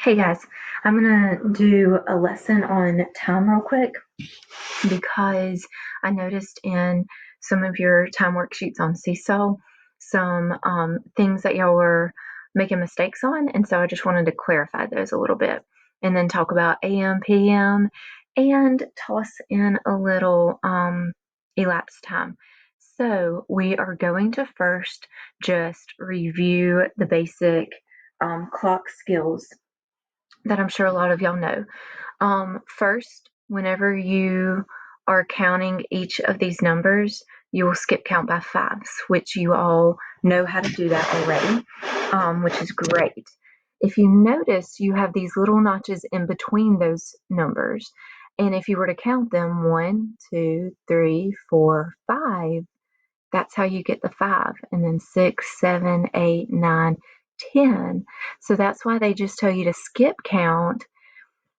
Hey guys, I'm gonna do a lesson on time real quick because I noticed in some of your time worksheets on Seesaw some things that y'all were making mistakes on, and so I just wanted to clarify those a little bit and then talk about AM, PM, and toss in a little elapsed time. So we are going to first just review the basic clock skills that I'm sure a lot of y'all know. First, whenever you are counting each of these numbers, you will skip count by fives, which you all know how to do that already, which is great. If you notice, you have these little notches in between those numbers. And if you were to count them, 1, 2, 3, 4, 5, that's how you get the 5. And then 6, 7, 8, 9, 10. So that's why they just tell you to skip count.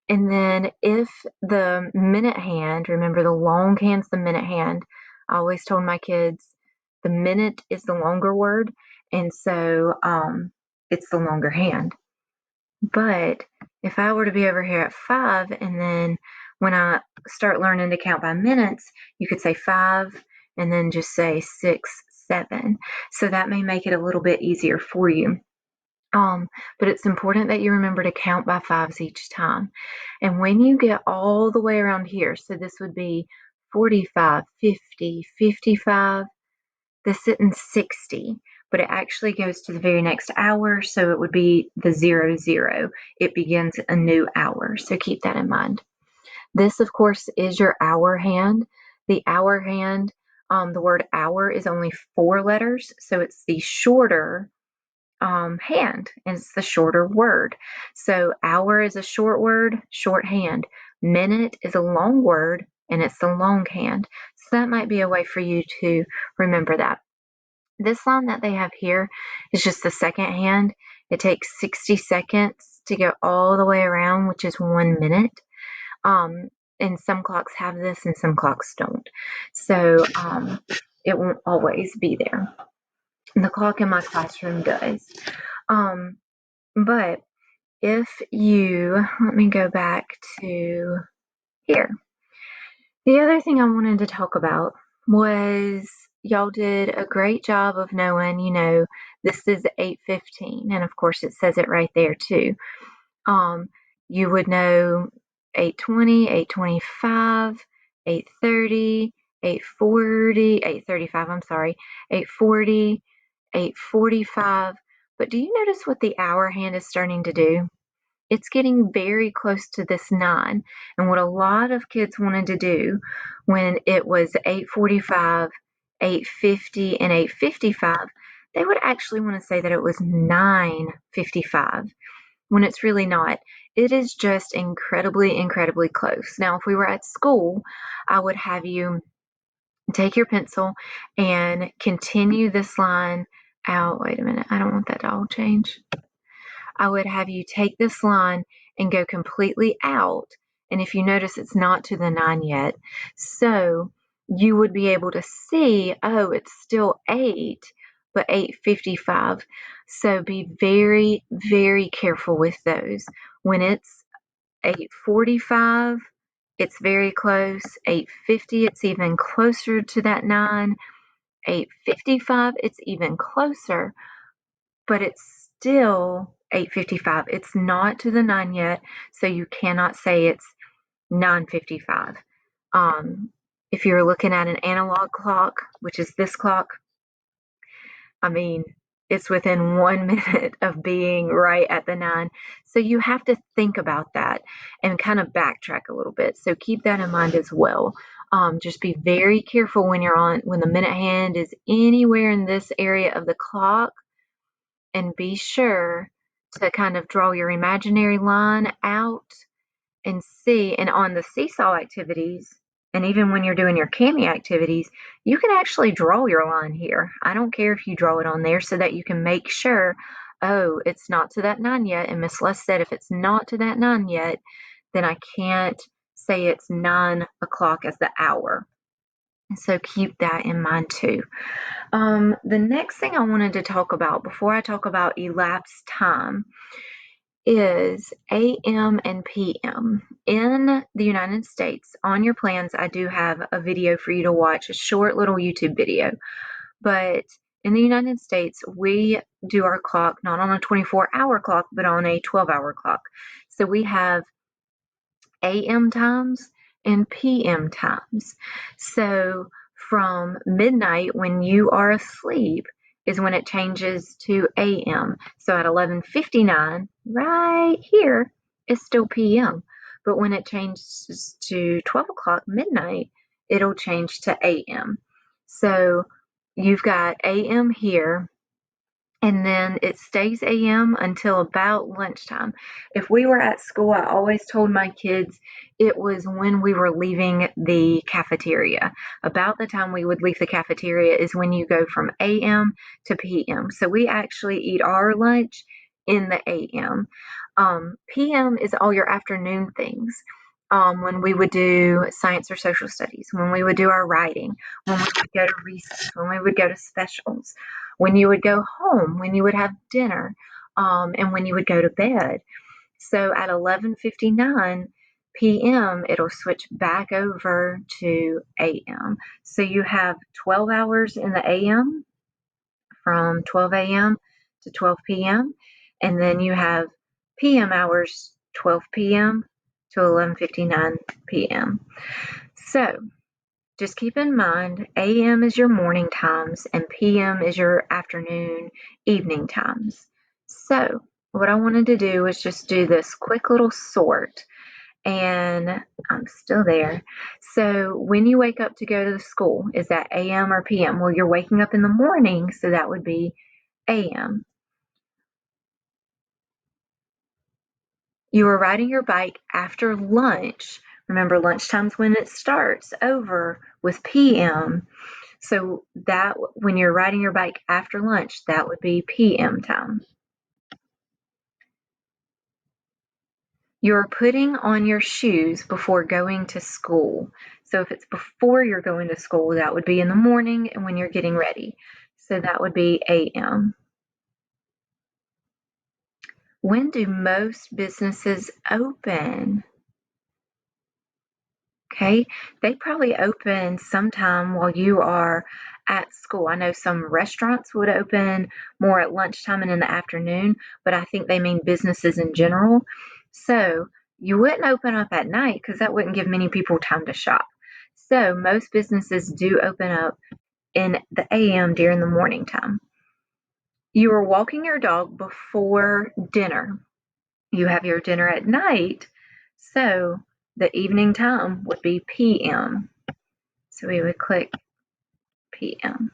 And then if the minute hand, remember the long hand's the minute hand. I always told my kids the minute is the longer word, and so it's the longer hand. But if I were to be over here at 5, and then when I start learning to count by minutes, you could say 5 and then just say 6, 7. So that may make it a little bit easier for you. But it's important that you remember to count by fives each time. And when you get all the way around here, so this would be 45, 50, 55, this isn't 60, but it actually goes to the very next hour, so it would be the 00. It begins a new hour, so keep that in mind. This, of course, is your hour hand. The hour hand, the word hour is only 4 letters, so it's the shorter hand, and it's the shorter word. So hour is a short word, shorthand. Minute is a long word, and it's the long hand. So that might be a way for you to remember that. This line that they have here is just the second hand. It takes 60 seconds to go all the way around, which is 1 minute. And some clocks have this and some clocks don't. So it won't always be there. The clock in my classroom does. But if you, let me go back to here. The other thing I wanted to talk about was y'all did a great job of knowing, this is 8:15, and of course it says it right there too. You would know 8:20, 8:25, 8:30, 8:40, 8:35, I'm sorry, 8:40, 8:45. But do you notice what the hour hand is starting to do? It's getting very close to this 9. And what a lot of kids wanted to do when it was 8:45, 8:50, and 8:55, they would actually want to say that it was 9:55 when it's really not. It is just incredibly, incredibly close. Now, if we were at school, I would have you take your pencil and continue this line out. Wait a minute, I don't want that to all change. I would have you take this line and go completely out. And if you notice, it's not to the 9 yet. So you would be able to see, oh, it's still 8, but 8:55. So be very, very careful with those. When it's 8:45, it's very close. 8:50, it's even closer to that 9. 8:55, it's even closer, but it's still 8:55. It's not to the 9 yet, so you cannot say it's 9:55. If you're looking at an analog clock, which is this clock, I mean, it's within 1 minute of being right at the 9. So you have to think about that and kind of backtrack a little bit. So keep that in mind as well. Just be very careful when when the minute hand is anywhere in this area of the clock, and be sure to kind of draw your imaginary line out and see. And on the seesaw activities, and even when you're doing your Kami activities, you can actually draw your line here. I don't care if you draw it on there so that you can make sure, oh, it's not to that 9 yet. And Miss Les said if it's not to that 9 yet, then I can't say it's 9 o'clock as the hour. So keep that in mind too. The next thing I wanted to talk about before I talk about elapsed time is AM and PM. In the United States, on your plans, I do have a video for you to watch, a short little YouTube video. But in the United States, we do our clock not on a 24-hour clock, but on a 12-hour clock. So we have AM times and PM times. So from midnight when you are asleep is when it changes to AM. So at 11:59, right here is still PM. But when it changes to 12 o'clock midnight, it'll change to AM. So you've got AM here, and then it stays AM until about lunchtime. If we were at school, I always told my kids it was when we were leaving the cafeteria. About the time we would leave the cafeteria is when you go from AM to PM. So we actually eat our lunch in the AM. PM is all your afternoon things. When we would do science or social studies, when we would do our writing, when we would go to recess, when we would go to specials, when you would go home, when you would have dinner, and when you would go to bed. So at 11:59 p.m., it'll switch back over to AM. So you have 12 hours in the AM from 12 a.m. to 12 p.m., and then you have PM hours 12 p.m. to 11:59 p.m. So just keep in mind, AM is your morning times and PM is your afternoon, evening times. So what I wanted to do was just do this quick little sort, and I'm still there. So when you wake up to go to the school, is that AM or PM? Well, you're waking up in the morning, so that would be AM. You are riding your bike after lunch. Remember, lunchtime's when it starts over with PM. So that when you're riding your bike after lunch, that would be PM time. You're putting on your shoes before going to school. So if it's before you're going to school, that would be in the morning and when you're getting ready. So that would be AM. When do most businesses open? Okay, they probably open sometime while you are at school. I know some restaurants would open more at lunchtime and in the afternoon, but I think they mean businesses in general. So you wouldn't open up at night because that wouldn't give many people time to shop. So most businesses do open up in the AM during the morning time. You are walking your dog before dinner. You have your dinner at night, so the evening time would be PM. So we would click PM.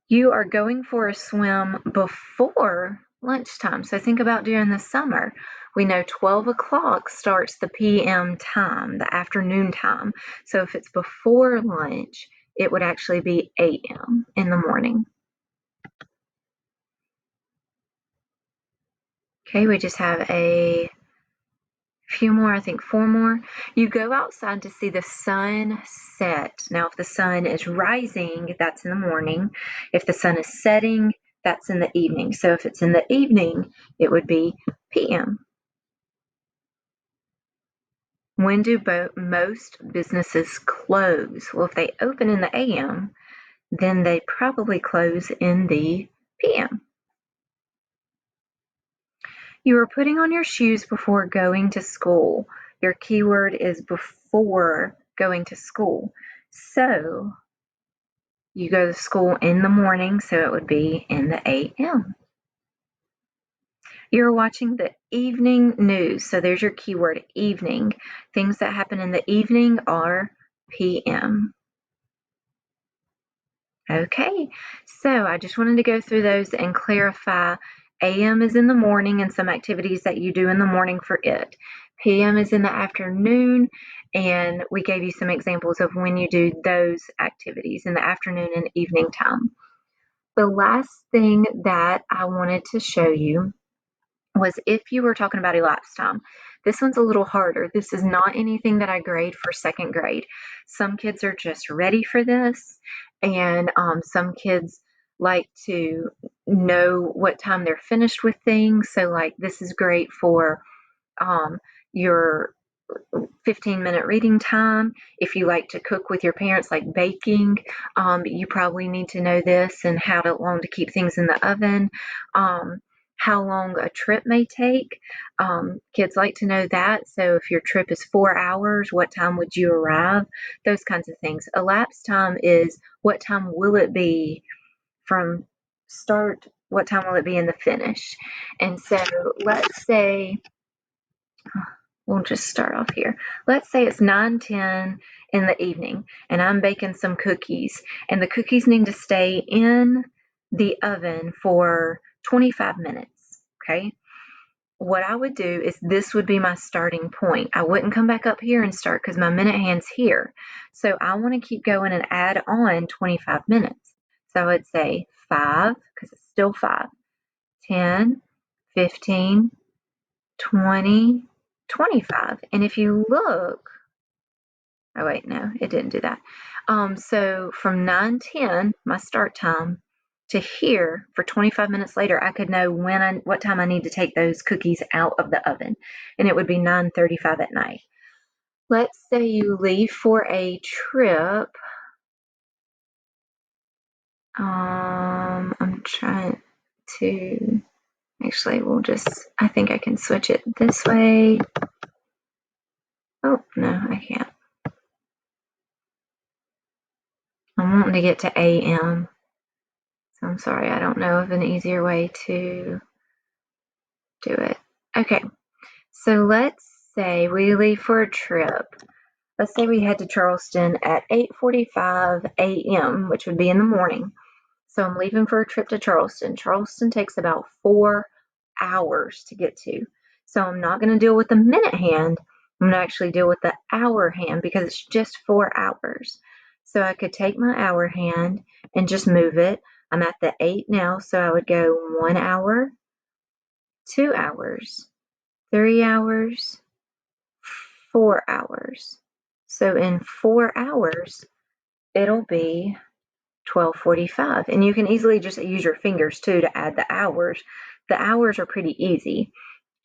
You are going for a swim before lunchtime. So think about during the summer. We know 12 o'clock starts the PM time, the afternoon time. So if it's before lunch, it would actually be AM in the morning. Okay, we just have a few more, I think 4 more. You go outside to see the sun set. Now, if the sun is rising, that's in the morning. If the sun is setting, that's in the evening. So if it's in the evening, it would be PM. When do most businesses close? Well, if they open in the AM, then they probably close in the PM. You are putting on your shoes before going to school. Your keyword is before going to school. So you go to school in the morning, so it would be in the AM. You're watching the evening news. So there's your keyword, evening. Things that happen in the evening are PM. Okay, so I just wanted to go through those and clarify. AM is in the morning and some activities that you do in the morning for it. PM is in the afternoon, and we gave you some examples of when you do those activities in the afternoon and evening time. The last thing that I wanted to show you was if you were talking about elapsed time. This one's a little harder. This is not anything that I grade for second grade. Some kids are just ready for this, and some kids like to know what time they're finished with things. So like this is great for your 15-minute reading time. If you like to cook with your parents, like baking, you probably need to know this and how long to keep things in the oven. How long a trip may take. Kids like to know that. So if your trip is 4 hours, what time would you arrive? Those kinds of things. Elapsed time is what time will it be from start, what time will it be in the finish? And so let's say, we'll just start off here. Let's say it's 9:10 in the evening and I'm baking some cookies and the cookies need to stay in the oven for 25 minutes. Okay. What I would do is this would be my starting point. I wouldn't come back up here and start because my minute hand's here. So I want to keep going and add on 25 minutes. So I would say 5, because it's still 5, 10, 15, 20, 25. And if you look, oh wait, no, it didn't do that. So from 9:10, my start time, to here for 25 minutes later, I could know what time I need to take those cookies out of the oven, and it would be 9:35 at night. Let's say you leave for a trip. I'm trying to, actually, I think I can switch it this way. Oh, no, I can't. I'm wanting to get to AM. So I'm sorry, I don't know of an easier way to do it. Okay, so let's say we leave for a trip. Let's say we head to Charleston at 8:45 a.m., which would be in the morning. So I'm leaving for a trip to Charleston. Charleston takes about 4 hours to get to. So I'm not going to deal with the minute hand. I'm going to actually deal with the hour hand because it's just 4 hours. So I could take my hour hand and just move it. I'm at the 8 now, so I would go 1 hour, 2 hours, 3 hours, 4 hours. So in 4 hours, it'll be 12:45. And you can easily just use your fingers too to add the hours. The hours are pretty easy.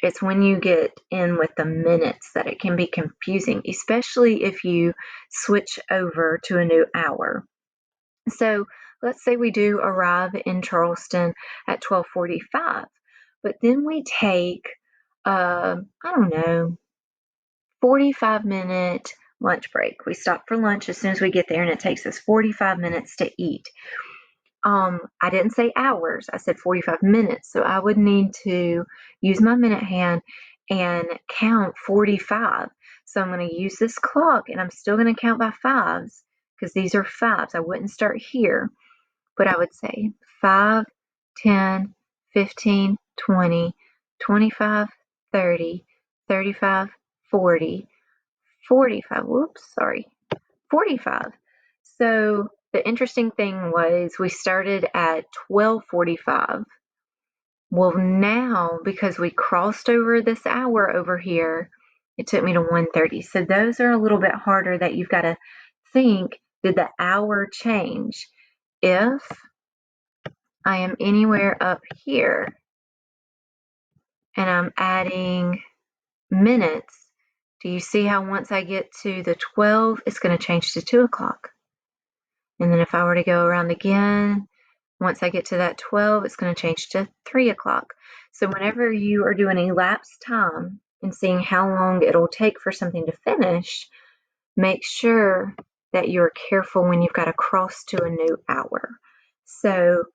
It's when you get in with the minutes that it can be confusing, especially if you switch over to a new hour. So let's say we do arrive in Charleston at 12:45, but then we take, I don't know, 45-minute lunch break. We stop for lunch as soon as we get there, and it takes us 45 minutes to eat. I didn't say hours, I said 45 minutes. So I would need to use my minute hand and count 45. So I'm going to use this clock and I'm still going to count by fives because these are fives. I wouldn't start here, but I would say 5, 10, 15, 20, 25, 30, 35, 40, 45. Whoops, sorry. 45. So the interesting thing was we started at 12:45. Well, now because we crossed over this hour over here, it took me to 1:30. So those are a little bit harder that you've got to think, did the hour change? If I am anywhere up here and I'm adding minutes, do you see how once I get to the 12, it's going to change to 2 o'clock? And then if I were to go around again, once I get to that 12, it's going to change to 3 o'clock. So whenever you are doing elapsed time and seeing how long it'll take for something to finish, make sure that you're careful when you've got to cross to a new hour. So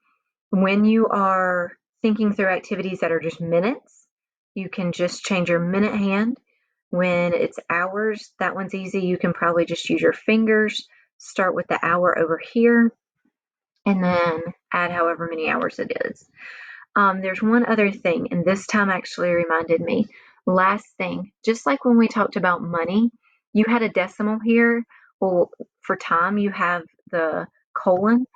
when you are thinking through activities that are just minutes, you can just change your minute hand. When it's hours, that one's easy. You can probably just use your fingers, start with the hour over here, and then add however many hours it is. There's one other thing, and this time actually reminded me. Last thing, just like when we talked about money, you had a decimal here. Well, for time, you have the colon.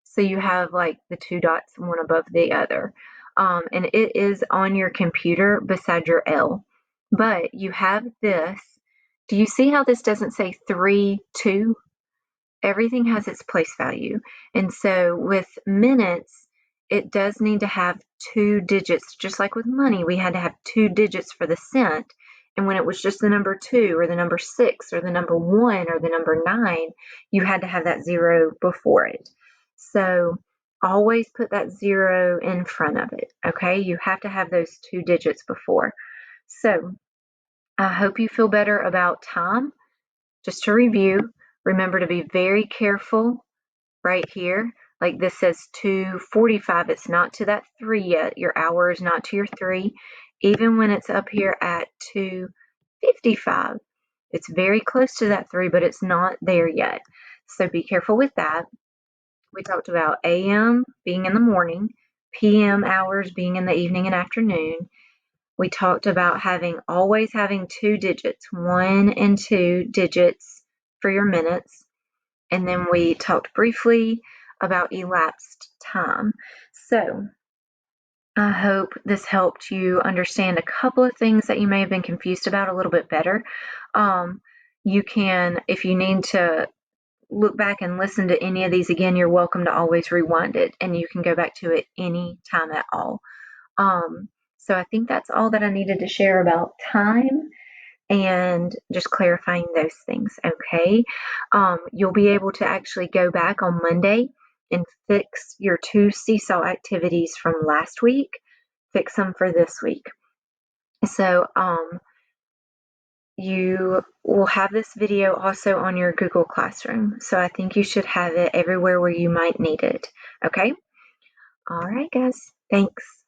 So you have like the 2 dots, one above the other. And it is on your computer beside your L. But you have this. Do you see how this doesn't say 3, 2? everything has its place value. And so with minutes, it does need to have 2 digits. Just like with money, we had to have 2 digits for the cent. And when it was just the number 2 or the number 6 or the number 1 or the number 9, you had to have that 0 before it. So always put that 0 in front of it, okay? You have to have those 2 digits before. So I hope you feel better about time. Just to review, remember to be very careful right here. Like this says 2:45, it's not to that 3 yet. Your hour is not to your 3. Even when it's up here at 2:55, it's very close to that 3, but it's not there yet. So be careful with that. We talked about AM being in the morning, PM hours being in the evening and afternoon. We talked about always having 2 digits, 1 and 2 digits for your minutes. And then we talked briefly about elapsed time. So I hope this helped you understand a couple of things that you may have been confused about a little bit better. You can, if you need to look back and listen to any of these again, you're welcome to always rewind it, and you can go back to it any time at all. So I think that's all that I needed to share about time and just clarifying those things, okay? You'll be able to actually go back on Monday and fix your 2 seesaw activities from last week, fix them for this week. So you will have this video also on your Google Classroom. So I think you should have it everywhere where you might need it, okay? All right, guys. Thanks.